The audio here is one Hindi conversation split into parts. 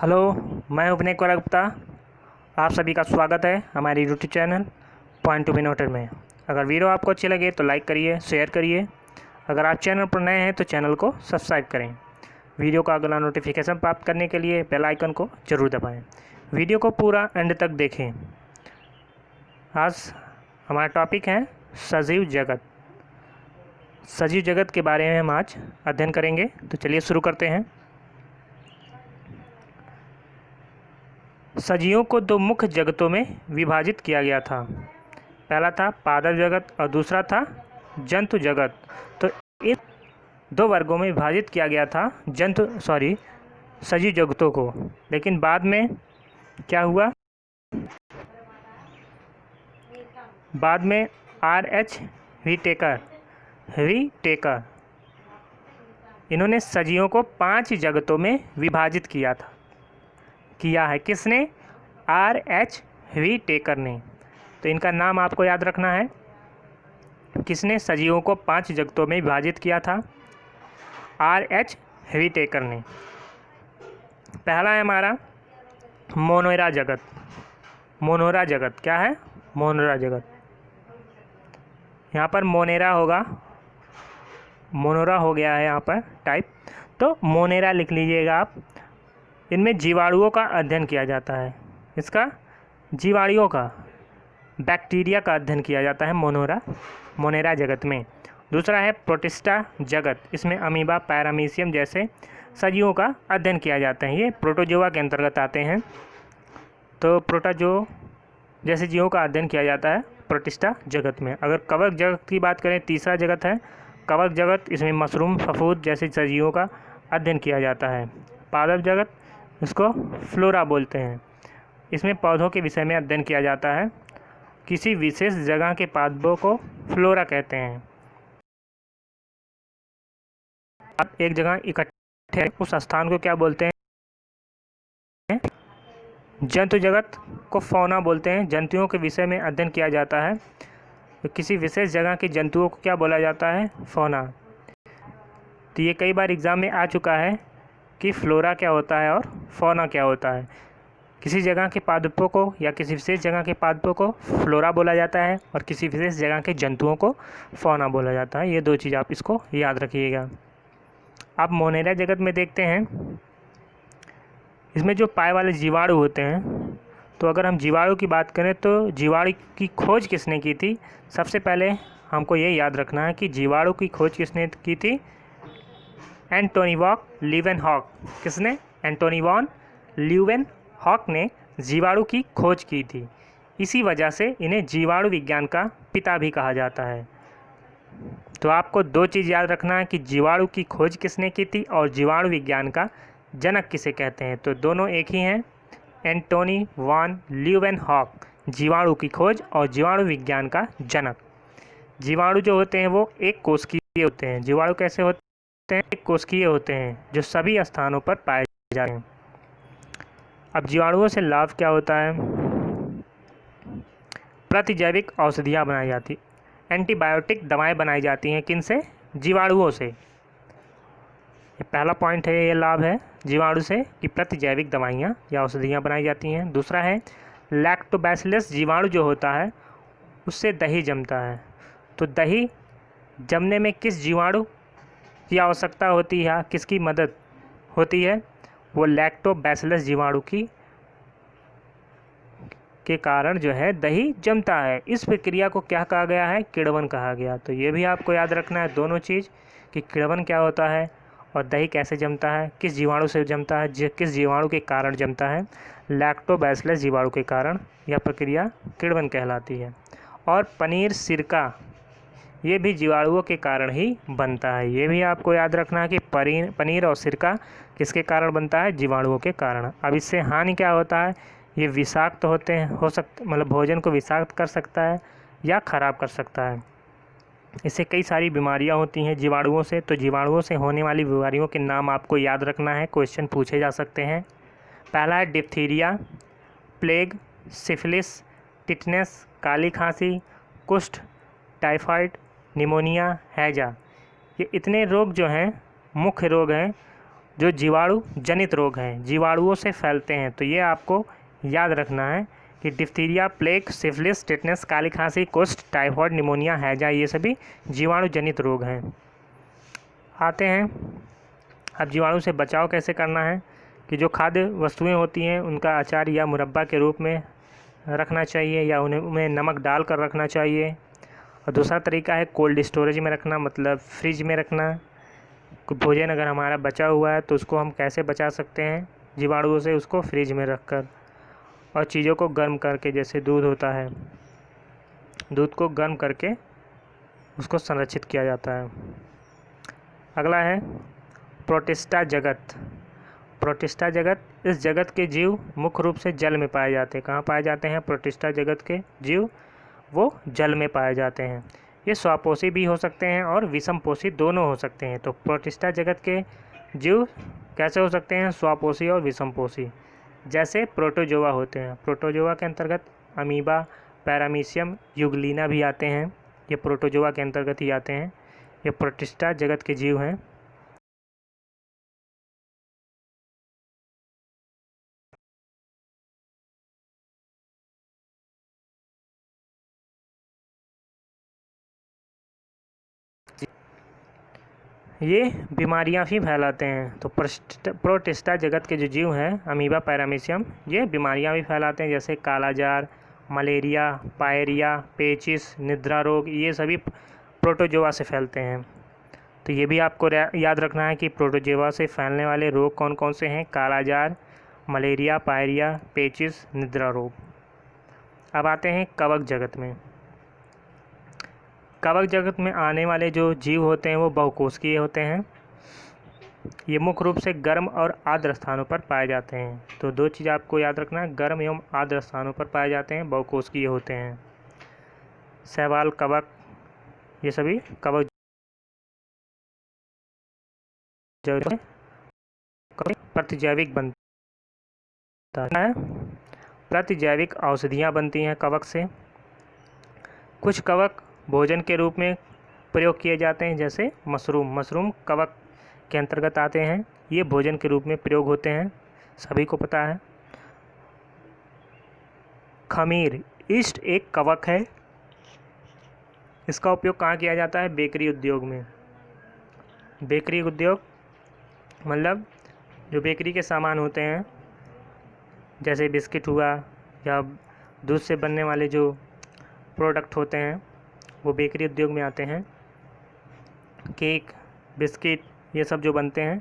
हेलो, मैं उपनेक कौर गुप्ता। आप सभी का स्वागत है हमारी YouTube channel point to be noted में। अगर वीडियो आपको अच्छी लगे तो लाइक करिए, शेयर करिए। अगर आप चैनल पर नए हैं तो चैनल को सब्सक्राइब करें। वीडियो का अगला नोटिफिकेशन प्राप्त करने के लिए बेल आइकन को जरूर दबाएं। वीडियो को पूरा एंड तक देखें। आज हमारा टॉपिक है सजीव जगत। सजीव जगत के बारे में हम आज अध्ययन करेंगे, तो चलिए शुरू करते हैं। सजीवों को दो मुख्य जगतों में विभाजित किया गया था। पहला था पादप जगत और दूसरा था जंतु जगत। तो इन दो वर्गों में विभाजित किया गया था सजीव जगतों को। लेकिन बाद में क्या हुआ? बाद में R.H. व्हीटेकर इन्होंने सजीवों को 5 जगतों में विभाजित किया है। किसने? R.H. व्हीटेकर ने। तो इनका नाम आपको याद रखना है। किसने सजीवों को 5 जगतों में विभाजित किया था? R.H. व्हीटेकर ने। पहला है हमारा मोनेरा जगत। मोनेरा जगत क्या है? मोनेरा जगत। यहाँ पर मोनेरा होगा, मोनेरा हो गया है यहाँ पर टाइप, तो मोनेरा लिख लीजिएगा आप। इनमें जीवाणुओं का अध्ययन किया जाता है। इसका जीवाणुओं का, बैक्टीरिया का अध्ययन किया जाता है मोनेरा जगत में। दूसरा है प्रोटिस्टा जगत। इसमें अमीबा, पैरामीशियम जैसे सजीवों का अध्ययन किया जाता है। ये प्रोटोजोआ के अंतर्गत आते हैं। तो प्रोटोजो जैसे जीवों का अध्ययन किया जाता है प्रोटिस्टा जगत में। अगर कवक जगत की बात करें, तीसरा जगत है कवक जगत। इसमें मशरूम, फफूंद जैसे सजीवों का अध्ययन किया जाता है। पादप जगत, इसको फ्लोरा बोलते हैं। इसमें पौधों के विषय में अध्ययन किया जाता है। किसी विशेष जगह के पादपों को फ्लोरा कहते हैं। आप एक जगह इकट्ठे उस स्थान को क्या बोलते हैं? जंतु जगत को फौना बोलते हैं। जंतुओं के विषय में अध्ययन किया जाता है। तो किसी विशेष जगह के जंतुओं को क्या बोला जाता है? फौना। तो ये कई बार एग्जाम में आ चुका है कि फ्लोरा क्या होता है और फौना क्या होता है। किसी जगह के पादपों को या किसी विशेष जगह के पादपों को फ्लोरा बोला जाता है और किसी विशेष जगह के जंतुओं को फौना बोला जाता है। ये दो चीज़ आप इसको याद रखिएगा। अब मोनेरा जगत में देखते हैं, इसमें जो पाए वाले जीवाणु होते हैं। तो अगर हम जीवाणु की बात करें तो जीवाणु की खोज किसने की थी? सबसे पहले हमको ये याद रखना है कि जीवाणु की खोज किसने की थी? Antonie van Leeuwenhoek. किसने? एंटोनी वॉन लीवेनहॉक ने जीवाणु की खोज की थी। इसी वजह से इन्हें जीवाणु विज्ञान का पिता भी कहा जाता है। तो आपको दो चीज़ याद रखना है कि जीवाणु की खोज किसने की थी और जीवाणु विज्ञान का जनक किसे कहते हैं। तो दोनों एक ही हैं। एंटोनी वॉन लीवेनहॉक, जीवाणु की खोज और जीवाणु विज्ञान का जनक। जीवाणु जो होते हैं वो एक कोशिकीय होते हैं। जीवाणु कैसे होते हैं? एक कोशिकीय होते हैं जो सभी स्थानों पर पाए जाते हैं। अब जीवाणुओं से लाभ क्या होता है? प्रतिजैविक औषधियाँ बनाई जाती, एंटीबायोटिक दवाएं बनाई जाती हैं। किन से? जीवाणुओं से। ये पहला पॉइंट है, ये लाभ है जीवाणु से कि प्रतिजैविक दवाइयाँ या औषधियाँ बनाई जाती हैं। दूसरा है लैक्टोबैसिलस जीवाणु जो होता है उससे दही जमता है। तो दही जमने में किस जीवाणु की आवश्यकता होती है, किसकी मदद होती है? वो लैक्टोबैसिलस जीवाणु के कारण जो है दही जमता है। इस प्रक्रिया को क्या कहा गया है? किण्वन कहा गया। तो ये भी आपको याद रखना है दोनों चीज़ कि किण्वन क्या होता है और दही कैसे जमता है, किस जीवाणु से जमता है, किस जीवाणु के कारण जमता है। लैक्टोबैसिलस जीवाणु के कारण यह प्रक्रिया किण्वन कहलाती है। और पनीर, सिरका ये भी जीवाणुओं के कारण ही बनता है। ये भी आपको याद रखना है कि पनीर और सिरका किसके कारण बनता है? जीवाणुओं के कारण। अब इससे हानि क्या होता है? ये विषाक्त होते हैं, मतलब भोजन को विषाक्त कर सकता है या ख़राब कर सकता है। इससे कई सारी बीमारियां होती हैं जीवाणुओं से। तो जीवाणुओं से होने वाली बीमारियों के नाम आपको याद रखना है, क्वेश्चन पूछे जा सकते हैं। पहला है डिप्थीरिया, प्लेग, सिफिलिस, टिटनेस, काली खांसी, कुष्ठ, टाइफाइड, निमोनिया, हैजा। ये इतने रोग जो हैं मुख्य रोग हैं जो जीवाणु जनित रोग हैं, जीवाणुओं से फैलते हैं। तो ये आपको याद रखना है कि डिप्थीरिया, प्लेग, सिफिलिस, टेटनस, काली खांसी, कुष्ठ, टाइफॉइड, निमोनिया, हैजा, ये सभी जीवाणु जनित रोग हैं। आते हैं अब जीवाणु से बचाव कैसे करना है कि जो खाद्य वस्तुएं होती हैं उनका अचार या मुरब्बा के रूप में रखना चाहिए या उनमें नमक डाल कर रखना चाहिए। और दूसरा तरीका है कोल्ड स्टोरेज में रखना, मतलब फ्रिज में रखना। भोजन अगर हमारा बचा हुआ है तो उसको हम कैसे बचा सकते हैं जीवाणुओं से, उसको फ्रिज में रख कर। और चीज़ों को गर्म करके, जैसे दूध होता है, दूध को गर्म करके उसको संरक्षित किया जाता है। अगला है प्रोटिस्टा जगत। प्रोटिस्टा जगत, इस जगत के जीव मुख्य रूप से जल में पाए जाते हैं। कहाँ पाए जाते हैं प्रोटिस्टा जगत के जीव? वो जल में पाए जाते हैं। ये स्वापोषी भी हो सकते हैं और विषमपोषी दोनों हो सकते हैं। तो प्रोटिस्टा जगत के जीव कैसे हो सकते हैं? स्वापोषी और विषमपोषी। जैसे प्रोटोजोआ होते हैं। प्रोटोजोआ के अंतर्गत अमीबा, पैरामीशियम, यूग्लिना भी आते हैं। ये प्रोटोजोआ के अंतर्गत ही आते हैं। ये प्रोटिस्टा जगत के जीव हैं। ये बीमारियां भी फैलाते हैं। तो प्रोटिस्टा जगत के जो जीव हैं, अमीबा, पैरामीशियम, ये बीमारियां भी फैलाते हैं, जैसे कालाजार, मलेरिया, पायरिया, पेचिस, निद्रा रोग, ये सभी प्रोटोजोआ से फैलते हैं। तो ये भी आपको याद रखना है कि प्रोटोजोआ से फैलने वाले रोग कौन कौन से हैं? कालाजार, मलेरिया, पायरिया, पेचिस, निद्रा रोग। अब आते हैं कवक जगत में। कवक जगत में आने वाले जो जीव होते हैं वो बहुकोषीय होते हैं। ये मुख्य रूप से गर्म और आर्द्र स्थानों पर पाए जाते हैं। तो दो चीज़ आपको याद रखना है, गर्म एवं आर्द्र स्थानों पर पाए जाते हैं, बहुकोषीय होते हैं। शैवाल, कवक, ये सभी कवक प्रतिजैविक बनता है। प्रतिजैविक औषधियाँ बनती हैं कवक से। कुछ कवक भोजन के रूप में प्रयोग किए जाते हैं, जैसे मशरूम कवक के अंतर्गत आते हैं। ये भोजन के रूप में प्रयोग होते हैं, सभी को पता है। खमीर, ईस्ट एक कवक है। इसका उपयोग कहाँ किया जाता है? बेकरी उद्योग में। बेकरी उद्योग मतलब जो बेकरी के सामान होते हैं, जैसे बिस्किट हुआ या दूध से बनने वाले जो प्रोडक्ट होते हैं, वो बेकरी उद्योग में आते हैं। केक, बिस्किट, ये सब जो बनते हैं,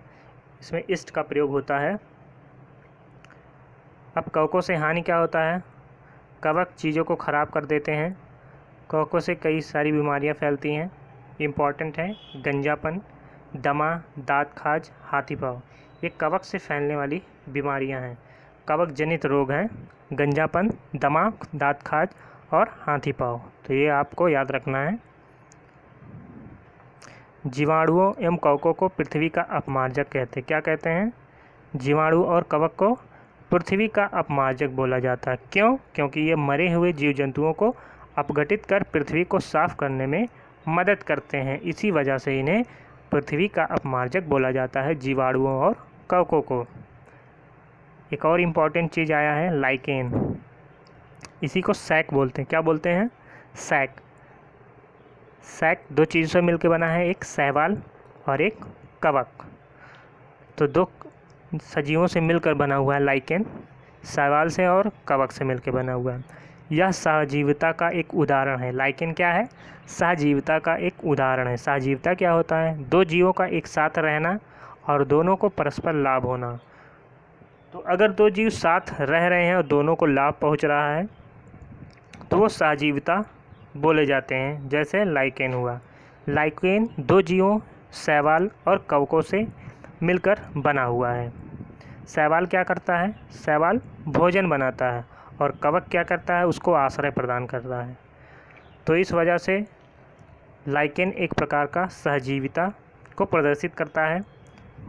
इसमें ईस्ट का प्रयोग होता है। अब कवकों से हानि क्या होता है? कवक चीज़ों को ख़राब कर देते हैं। कवकों से कई सारी बीमारियां फैलती हैं। इम्पॉर्टेंट है गंजापन, दमा, दाँत खाज, हाथी पाँव, ये कवक से फैलने वाली बीमारियां हैं। कवक जनित रोग हैं गंजापन, दमा, दाँत खाज और हाथी पाँव। तो ये आपको याद रखना है। जीवाणुओं एवं कवकों को पृथ्वी का अपमार्जक कहते हैं। क्या कहते हैं? जीवाणु और कवक को पृथ्वी का अपमार्जक बोला जाता है। क्यों? क्योंकि ये मरे हुए जीव जंतुओं को अपघटित कर पृथ्वी को साफ करने में मदद करते हैं। इसी वजह से इन्हें पृथ्वी का अपमार्जक बोला जाता है, जीवाणुओं और कवकों को। एक और इम्पॉर्टेंट चीज़ आया है लाइकेन। इसी को सैक बोलते हैं। क्या बोलते हैं? सैक। सैक दो चीज़ों से मिलकर बना है, एक शैवाल और एक कवक। तो दो सजीवों से मिलकर बना हुआ है लाइकेन, शैवाल से और कवक से मिलकर बना हुआ है। यह सहजीविता का एक उदाहरण है। लाइकेन क्या है? सहजीविता का एक उदाहरण है। सहजीविता क्या होता है? दो जीवों का एक साथ रहना और दोनों को परस्पर लाभ होना। तो अगर दो जीव साथ रह रहे हैं और दोनों को लाभ पहुंच रहा है तो वो सहजीविता बोले जाते हैं। जैसे लाइकेन हुआ। लाइकेन दो जीवों शैवाल और कवकों से मिलकर बना हुआ है। शैवाल क्या करता है? शैवाल भोजन बनाता है और कवक क्या करता है? उसको आश्रय प्रदान करता है। तो इस वजह से लाइकेन एक प्रकार का सहजीविता को प्रदर्शित करता है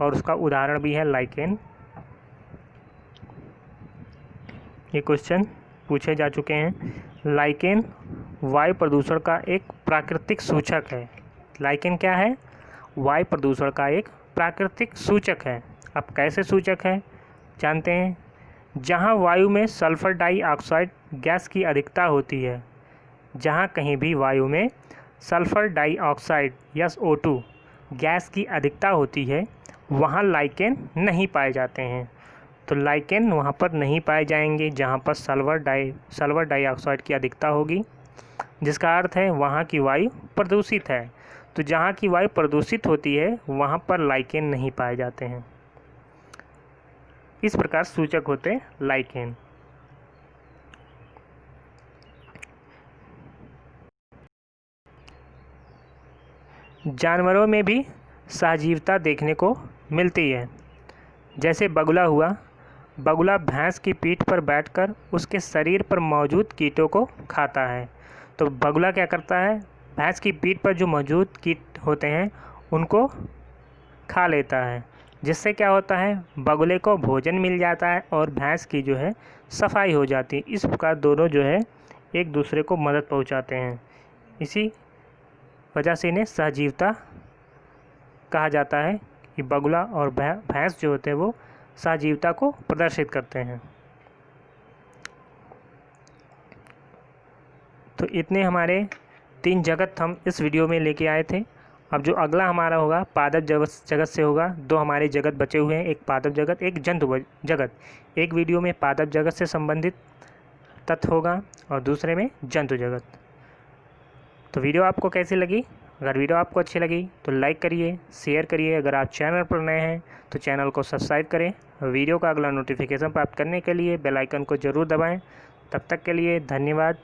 और उसका उदाहरण भी है लाइकेन। ये क्वेश्चन पूछे जा चुके हैं। लाइकेन वायु प्रदूषण का एक प्राकृतिक सूचक है। लाइकेन क्या है? वायु प्रदूषण का एक प्राकृतिक सूचक है अब कैसे सूचक है जानते हैं। जहाँ वायु में सल्फर डाइऑक्साइड गैस की अधिकता होती है, जहाँ कहीं भी वायु में सल्फर डाइऑक्साइड या O2 गैस की अधिकता होती है, वहाँ लाइकेन नहीं पाए जाते हैं। तो लाइकेन वहाँ पर नहीं पाए जाएंगे जहाँ पर सल्फर डाइऑक्साइड की अधिकता होगी, जिसका अर्थ है वहाँ की वायु प्रदूषित है। तो जहाँ की वायु प्रदूषित होती है वहाँ पर लाइकेन नहीं पाए जाते हैं। इस प्रकार सूचक होते हैं लाइकेन। जानवरों में भी सहजीवता देखने को मिलती है। जैसे बगुला हुआ, बगुला भैंस की पीठ पर बैठकर उसके शरीर पर मौजूद कीटों को खाता है। तो बगुला क्या करता है, भैंस की पीठ पर जो मौजूद कीट होते हैं उनको खा लेता है, जिससे क्या होता है, बगुले को भोजन मिल जाता है और भैंस की जो है सफाई हो जाती है। इस प्रकार दोनों जो है एक दूसरे को मदद पहुंचाते हैं। इसी वजह से इन्हें सहजीवता कहा जाता है कि बगुला और भैंस जो होते हैं वो सहजीवता को प्रदर्शित करते हैं। तो इतने हमारे 3 जगत हम इस वीडियो में लेके आए थे। अब जो अगला हमारा होगा पादप जगत से होगा। 2 हमारे जगत बचे हुए हैं, एक पादप जगत, एक जंतु जगत। एक वीडियो में पादप जगत से संबंधित तथ्य होगा और दूसरे में जंतु जगत। तो वीडियो आपको कैसी लगी? अगर वीडियो आपको अच्छी लगी तो लाइक करिए, शेयर करिए। अगर आप चैनल पर नए हैं तो चैनल को सब्सक्राइब करें। वीडियो का अगला नोटिफिकेशन प्राप्त करने के लिए बेल आइकन को ज़रूर दबाएं। तब तक के लिए धन्यवाद।